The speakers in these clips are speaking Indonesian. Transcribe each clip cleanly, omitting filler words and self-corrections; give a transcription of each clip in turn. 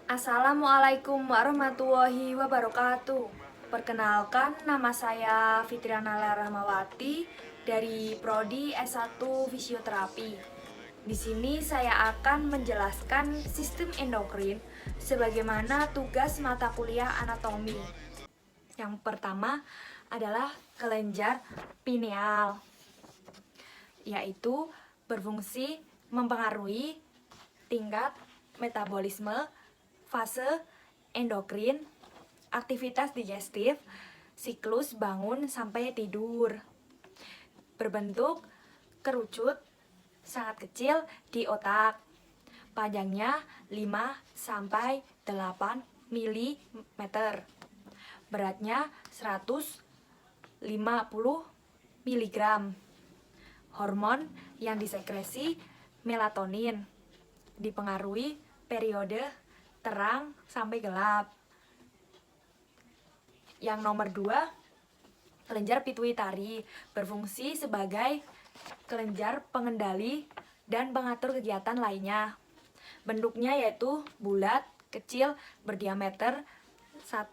Assalamualaikum warahmatullahi wabarakatuh. Perkenalkan, nama saya Fitriana Rahmawati dari Prodi S1 Fisioterapi. Di sini saya akan menjelaskan sistem endokrin sebagaimana tugas mata kuliah anatomi. Yang pertama adalah kelenjar pineal, yaitu berfungsi mempengaruhi tingkat metabolisme, fase endokrin, aktivitas digestif, siklus bangun sampai tidur. Berbentuk kerucut sangat kecil di otak. Panjangnya 5 sampai 8 mm. Beratnya 150 mg. Hormon yang disekresi melatonin. Dipengaruhi periode terang sampai gelap. Yang nomor 2, kelenjar pituitari berfungsi sebagai kelenjar pengendali dan pengatur kegiatan lainnya. Bentuknya yaitu bulat, kecil, berdiameter 1,3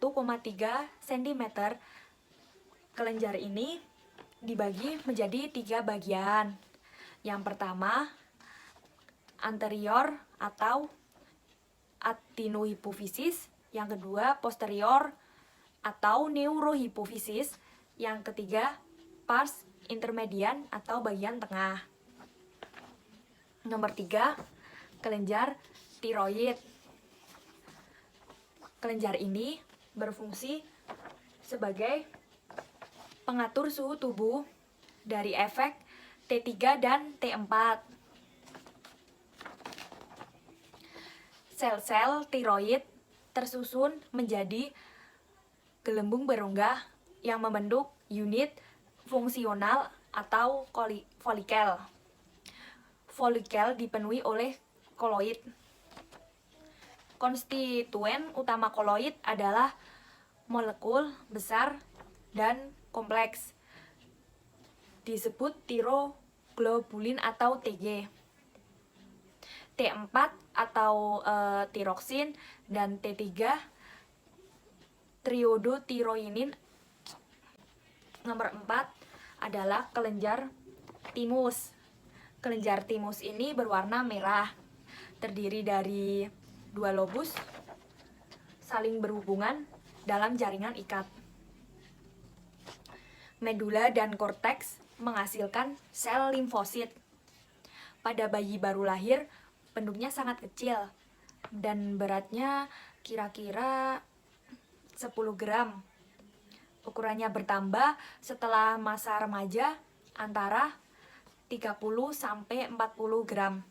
cm. Kelenjar ini dibagi menjadi 3 bagian. Yang pertama, anterior atau adenohipofisis, yang kedua posterior atau neurohipofisis, yang ketiga pars intermedian atau bagian tengah. Nomor 3, kelenjar tiroid. Kelenjar ini berfungsi sebagai pengatur suhu tubuh dari efek T3 dan T4. Sel-sel tiroid tersusun menjadi gelembung berongga yang membentuk unit fungsional atau folikel. Folikel dipenuhi oleh koloid. Konstituen utama koloid adalah molekul besar dan kompleks, disebut tiroglobulin atau Tg. T4 atau tiroksin dan T3 triodotiroinin. Nomor 4 adalah kelenjar timus. Kelenjar timus ini berwarna merah, terdiri dari 2 lobus saling berhubungan dalam jaringan ikat. Medula dan korteks menghasilkan sel limfosit. Pada bayi baru lahir, bentuknya sangat kecil dan beratnya kira-kira 10 gram. Ukurannya bertambah setelah masa remaja antara 30 sampai 40 gram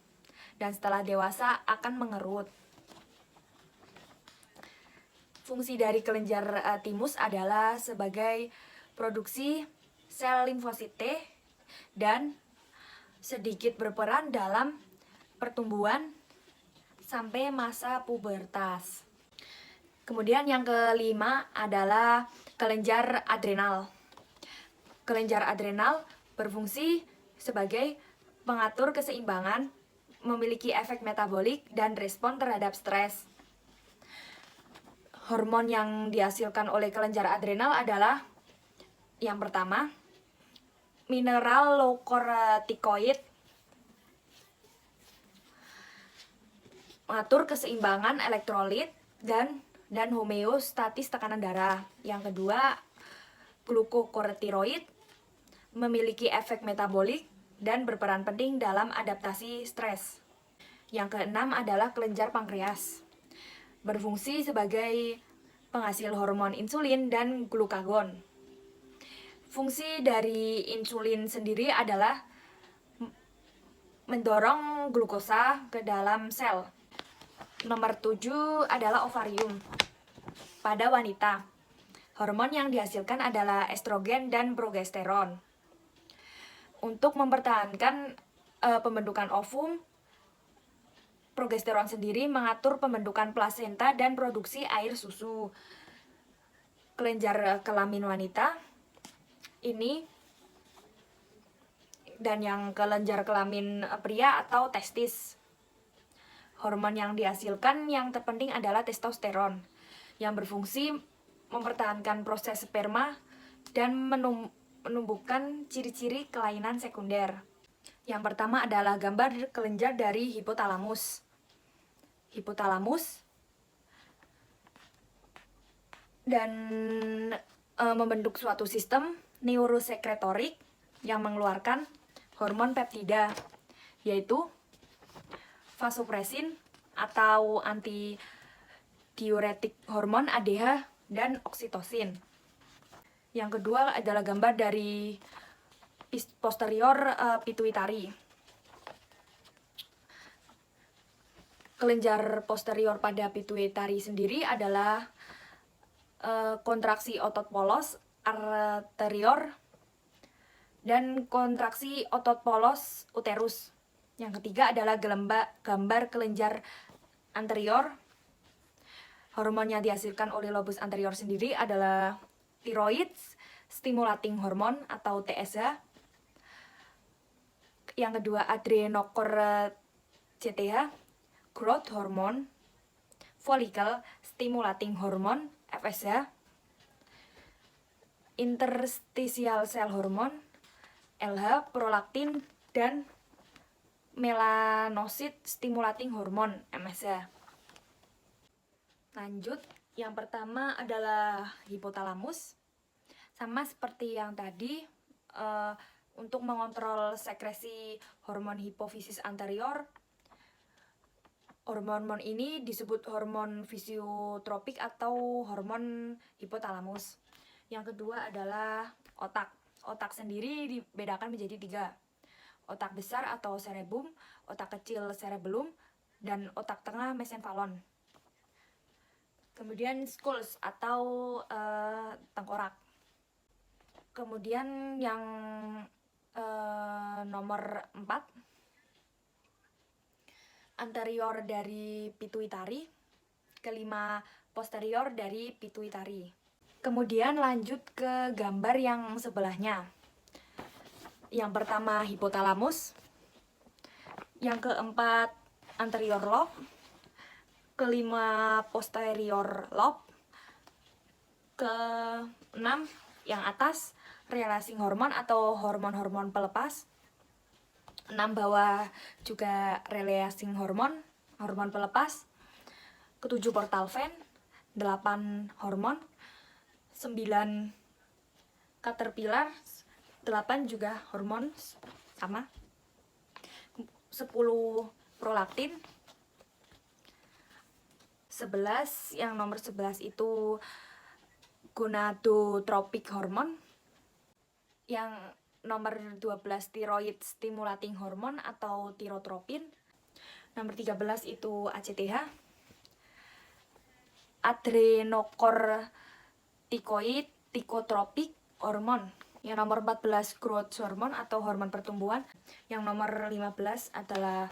dan setelah dewasa akan mengerut. Fungsi dari kelenjar timus adalah sebagai produksi sel limfosit T dan sedikit berperan dalam pertumbuhan sampai masa pubertas. Kemudian yang kelima adalah kelenjar adrenal. Kelenjar adrenal berfungsi sebagai pengatur keseimbangan, memiliki efek metabolik dan respon terhadap stres. Hormon yang dihasilkan oleh kelenjar adrenal adalah yang pertama, mineralokortikoid, mengatur keseimbangan elektrolit dan homeostatis tekanan darah. Yang kedua, glukokortikoid, memiliki efek metabolik dan berperan penting dalam adaptasi stres. Yang keenam adalah kelenjar pankreas, berfungsi sebagai penghasil hormon insulin dan glukagon. Fungsi dari insulin sendiri adalah mendorong glukosa ke dalam sel. Nomor 7 adalah ovarium. Pada wanita, hormon yang dihasilkan adalah estrogen dan progesteron. Untuk mempertahankan pembentukan ovum, progesteron sendiri mengatur pembentukan plasenta dan produksi air susu. Kelenjar kelamin wanita ini dan yang kelenjar kelamin pria atau testis. Hormon yang dihasilkan yang terpenting adalah testosteron, yang berfungsi mempertahankan proses sperma dan menumbuhkan ciri-ciri kelainan sekunder. Yang pertama adalah gambar kelenjar dari hipotalamus. Hipotalamus dan membentuk suatu sistem neurosekretorik yang mengeluarkan hormon peptida, yaitu vasopresin atau antidiuretik hormon ADH dan oksitosin. Yang kedua adalah gambar dari posterior pituitari. Kelenjar posterior pada pituitari sendiri adalah kontraksi otot polos anterior dan kontraksi otot polos uterus. Yang ketiga adalah gambar kelenjar anterior. Hormon yang dihasilkan oleh lobus anterior sendiri adalah thyroid stimulating hormone atau TSH. Yang kedua adrenocorticae growth hormone, follicle stimulating hormone FSH, interstitial cell hormone LH, prolaktin, dan melanocyte stimulating hormone MSH. Lanjut, yang pertama adalah hipotalamus. Sama seperti yang tadi, untuk mengontrol sekresi hormon hipofisis anterior, hormon ini disebut hormon fisiotropik atau hormon hipotalamus. Yang kedua adalah otak. Otak sendiri dibedakan menjadi 3. Otak besar atau cerebrum, otak kecil cerebellum, dan otak tengah mesencephalon. Kemudian skulls atau tengkorak. Kemudian yang nomor 4, anterior dari pituitari, kelima posterior dari pituitari. Kemudian lanjut ke gambar yang sebelahnya. Yang pertama hipotalamus, yang keempat anterior lobe, kelima posterior lobe, keenam yang atas releasing hormone atau hormon-hormon pelepas, 6 bawah juga releasing hormone, hormon pelepas, ketujuh portal vein, 8 hormon, 9 caterpillar, 8 juga hormon sama, 10 prolaktin, 11 yang nomor 11 itu gonadotrophic hormone, yang nomor 12 thyroid stimulating hormone atau thyrotrophine, nomor 13 itu ACTH, adrenocorticotropic hormone, yang nomor 14 growth hormone atau hormon pertumbuhan, yang nomor 15 adalah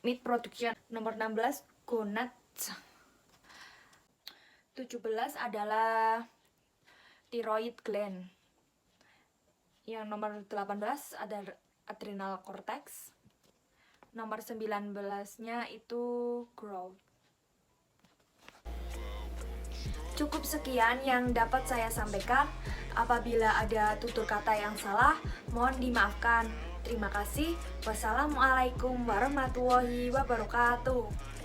meat production, nomor 16 gonads, 17 adalah thyroid gland, yang nomor 18 ada adrenal cortex, nomor 19-nya itu growth. Cukup sekian yang dapat saya sampaikan. Apabila ada tutur kata yang salah, mohon dimaafkan. Terima kasih. Wassalamualaikum warahmatullahi wabarakatuh.